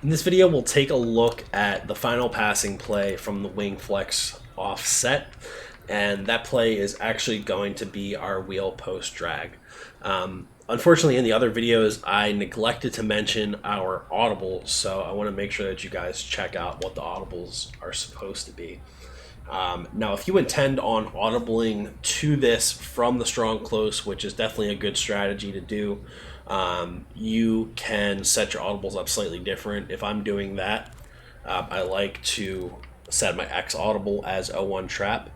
In this video, we'll take a look at the final passing play from the wing flex offset, and that play is actually going to be our wheel post drag. Unfortunately, in the other videos, I neglected to mention our audible, so I want to make sure that you guys check out what the audibles are supposed to be. Now, if you intend on audibling to this from the strong close, which is definitely a good strategy to do, you can set your audibles up slightly different. If I'm doing that, I like to set my X audible as O1 trap.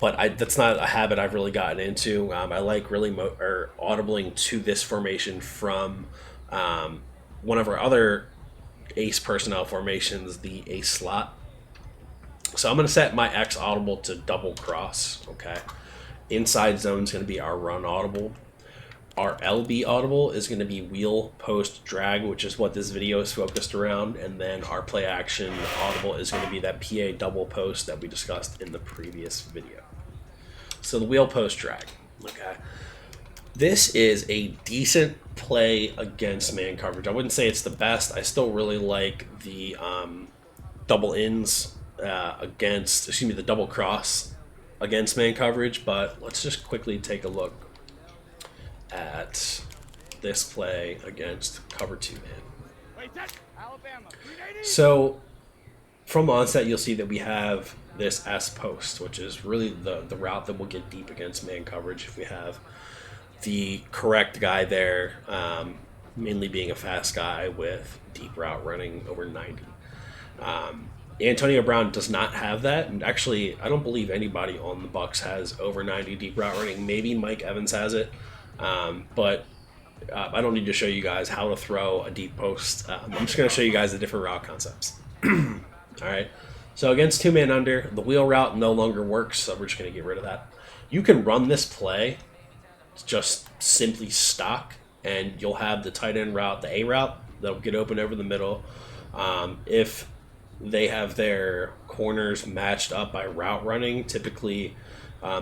But that's not a habit I've really gotten into. I like really audibling to this formation from one of our other ace personnel formations, the ace slot. So I'm going to set my X audible to double cross, okay? Inside zone is going to be our run audible. Our LB audible is going to be wheel post drag, which is what this video is focused around. And then our play action audible is going to be that PA double post that we discussed in the previous video. So the wheel post drag, okay? This is a decent play against man coverage. I wouldn't say it's the best. I still really like the double ins the double cross against man coverage, but let's just quickly take a look at this play against cover 2 man. So from onset, you'll see that we have this S post, which is really the route that will get deep against man coverage if we have the correct guy there, mainly being a fast guy with deep route running over 90. Antonio Brown does not have that, and actually, I don't believe anybody on the Bucks has over 90 deep route running. Maybe Mike Evans has it, but I don't need to show you guys how to throw a deep post. I'm just going to show you guys the different route concepts. All right, so against 2-man under, the wheel route no longer works, so we're just going to get rid of that. You can run this play just simply stock, and you'll have the tight end route, the A route, that'll get open over the middle. If they have their corners matched up by route running, typically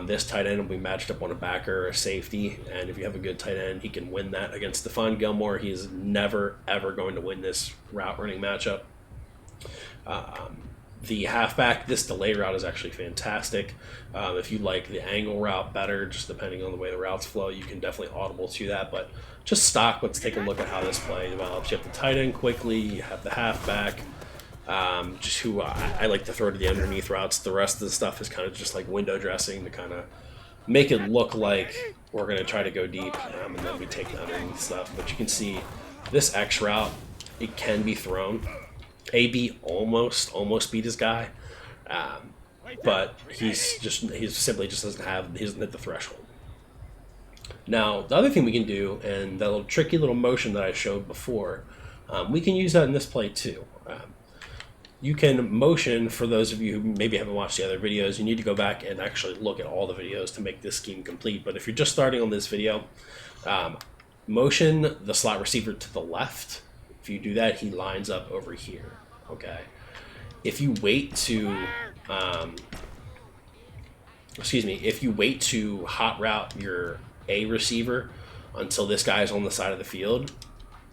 this tight end will be matched up on a backer or a safety, and if you have a good tight end, he can win that. Against Stephon Gilmore, he is never, ever going to win this route running matchup. The halfback, this delay route is actually fantastic. If you like the angle route better, just depending on the way the routes flow, you can definitely audible to that. But just stock, let's take a look at how this play develops. You have the tight end quickly, you have the halfback, just who I like to throw to the underneath routes. The rest of the stuff is kind of just like window dressing to kind of make it look like we're going to try to go deep, and then we take the underneath stuff. But you can see this X route, it can be thrown. AB almost beat his guy, but he simply just doesn't hit the threshold. Now, the other thing we can do, and that little tricky little motion that I showed before, we can use that in this play too. You can motion, for those of you who maybe haven't watched the other videos, you need to go back and actually look at all the videos to make this scheme complete. But if you're just starting on this video, motion the slot receiver to the left. If you do that, he lines up over here, okay? If you wait to, if you wait to hot route your A receiver until this guy's on the side of the field,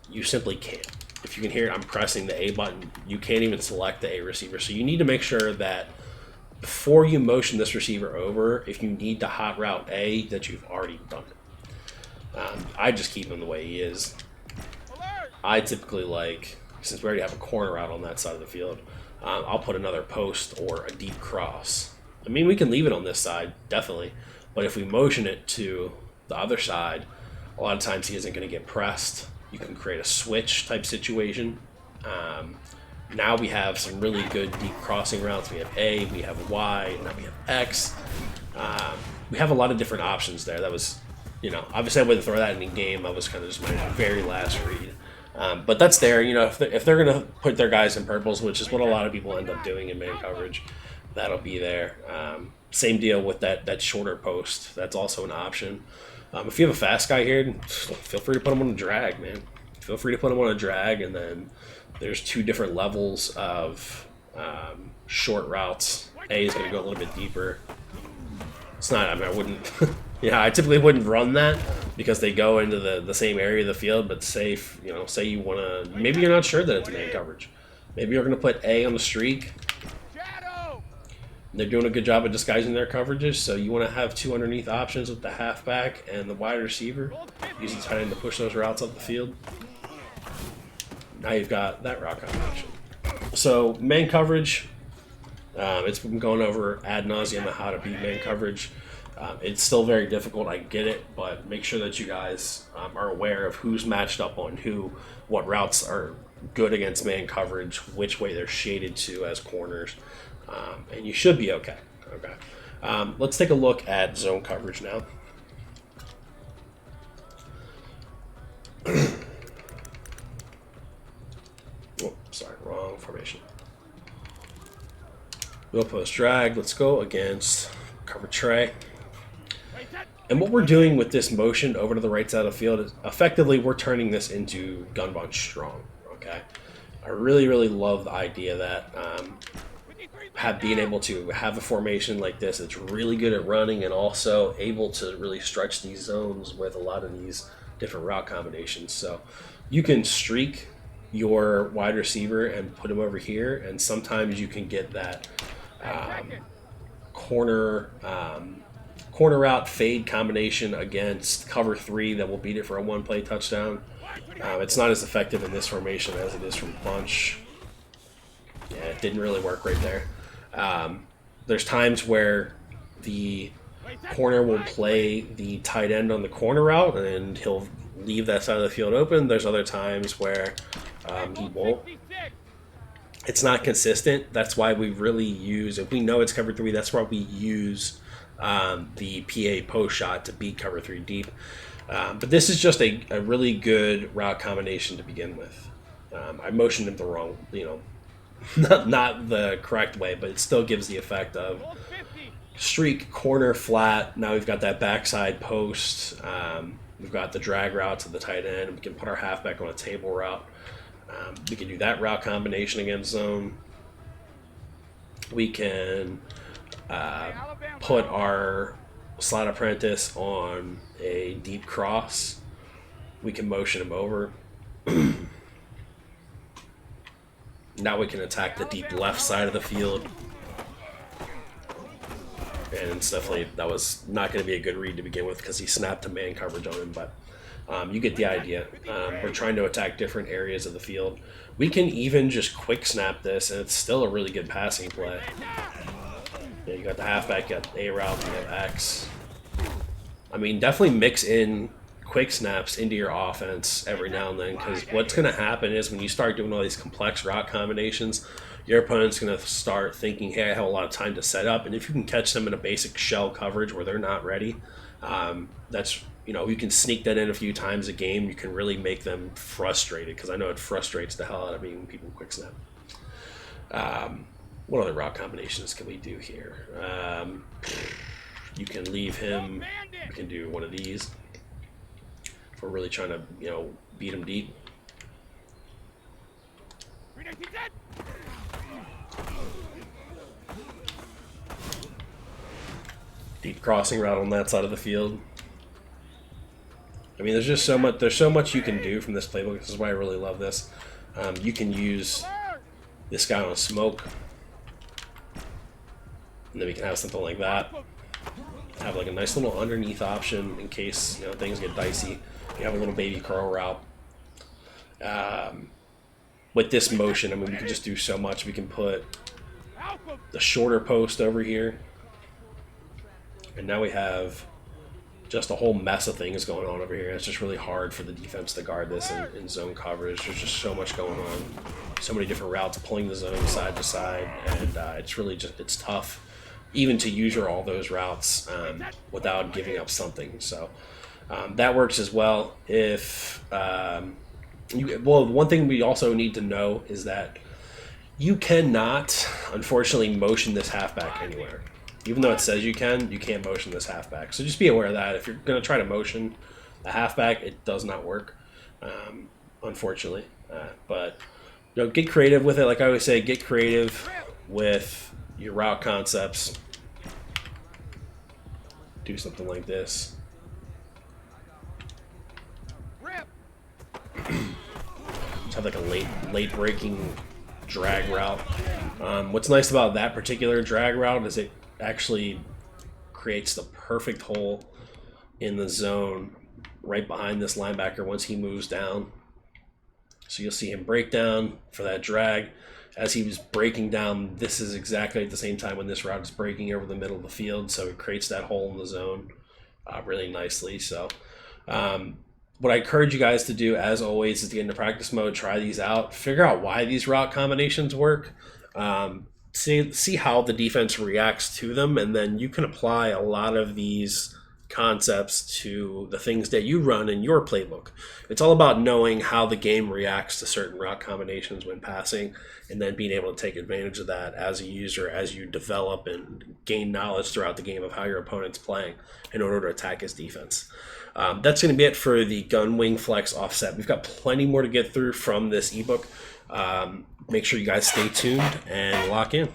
you simply can't. If you can hear it, I'm pressing the A button. You can't even select the A receiver. So you need to make sure that before you motion this receiver over, if you need to hot route A, that you've already done it. I just keep him the way he is. I typically like, since we already have a corner out on that side of the field, I'll put another post or a deep cross. I mean, we can leave it on this side, definitely. But if we motion it to the other side, a lot of times he isn't going to get pressed. You can create a switch type situation. Now we have some really good deep crossing routes. We have A, we have Y, and now we have X. We have a lot of different options there. That was, obviously I wouldn't throw that in game. I was kind of just my very last read. But that's there. If they're going to put their guys in purples, which is what a lot of people end up doing in man coverage, that'll be there. Same deal with that shorter post. That's also an option. If you have a fast guy here, feel free to put him on a drag, man. Feel free to put him on a drag, and then there's two different levels of short routes. A is going to go a little bit deeper. It's not. I mean, I wouldn't. Yeah, I typically wouldn't run that because they go into the same area of the field. But say say you want to, maybe you're not sure that it's man coverage. Maybe you're going to put A on the streak. They're doing a good job of disguising their coverages, so you want to have two underneath options with the halfback and the wide receiver. Use the tight end to push those routes up the field. Now you've got that route combination. So man coverage, it's been going over ad nauseum on how to beat man coverage. It's still very difficult, I get it, but make sure that you guys are aware of who's matched up on who, what routes are good against man coverage, which way they're shaded to as corners, and you should be okay. Let's take a look at zone coverage now. Oh, sorry, wrong formation. Wheel post drag. Let's go against cover tray. And what we're doing with this motion over to the right side of the field is effectively we're turning this into gun bunch strong. Okay, I really love the idea that being able to have a formation like this that's really good at running and also able to really stretch these zones with a lot of these different route combinations. So you can streak your wide receiver and put him over here, and sometimes you can get that corner route fade combination against cover 3 that will beat it for a one-play touchdown. It's not as effective in this formation as it is from bunch. Yeah, it didn't really work right there. There's times where the corner will play the tight end on the corner route and he'll leave that side of the field open. There's other times where he won't. It's not consistent. That's why we really use, if we know it's cover 3, that's why we use the PA post shot to beat cover 3 deep. But this is just a really good route combination to begin with. I motioned him the wrong, not the correct way, but it still gives the effect of streak, corner, flat. Now we've got that backside post. We've got the drag route to the tight end. We can put our halfback on a table route. We can do that route combination against zone. We can put our slot apprentice on a deep cross. We can motion him over. Now we can attack the deep left side of the field. And it's definitely, that was not going to be a good read to begin with because he snapped to man coverage on him, but you get the idea. We're trying to attack different areas of the field. We can even just quick snap this, and it's still a really good passing play. Yeah, you got the halfback, you got A route, you have X. I mean, definitely mix in quick snaps into your offense every now and then, because what's going to happen is when you start doing all these complex route combinations, your opponent's going to start thinking, hey, I have a lot of time to set up, and if you can catch them in a basic shell coverage where they're not ready, that's, you can sneak that in a few times a game. You can really make them frustrated, because I know it frustrates the hell out of me when people quick snap. What other route combinations can we do here? You can leave him. You can do one of these. If we're really trying to, beat him deep. Deep crossing route on that side of the field. I mean, there's just so much. There's so much you can do from this playbook. This is why I really love this. You can use this guy on a smoke, and then we can have something like that. Have like a nice little underneath option in case things get dicey. You have a little baby curl route. With this motion, I mean, we can just do so much. We can put the shorter post over here, and now we have just a whole mess of things going on over here. It's just really hard for the defense to guard this in zone coverage. There's just so much going on, so many different routes pulling the zone side to side, and it's really it's tough even to use all those routes without giving up something. So that works as well. If one thing we also need to know is that you cannot, unfortunately, motion this halfback anywhere. Even though it says you can't motion this halfback. So just be aware of that. If you're going to try to motion a halfback, it does not work, unfortunately. But get creative with it. Like I always say, get creative with your route concepts. do something like this. Just have like a late breaking drag route. What's nice about that particular drag route is it actually creates the perfect hole in the zone right behind this linebacker once he moves down. So you'll see him break down for that drag. As he was breaking down, this is exactly at the same time when this route is breaking over the middle of the field, so it creates that hole in the zone really nicely. So what I encourage you guys to do, as always, is to get into practice mode, try these out, figure out why these route combinations work, see how the defense reacts to them, and then you can apply a lot of these concepts to the things that you run in your playbook. It's all about knowing how the game reacts to certain route combinations when passing, and then being able to take advantage of that as a user as you develop and gain knowledge throughout the game of how your opponent's playing in order to attack his defense. That's going to be it for the Gun Wing Flex offset. We've got plenty more to get through from this ebook. Make sure you guys stay tuned and lock in.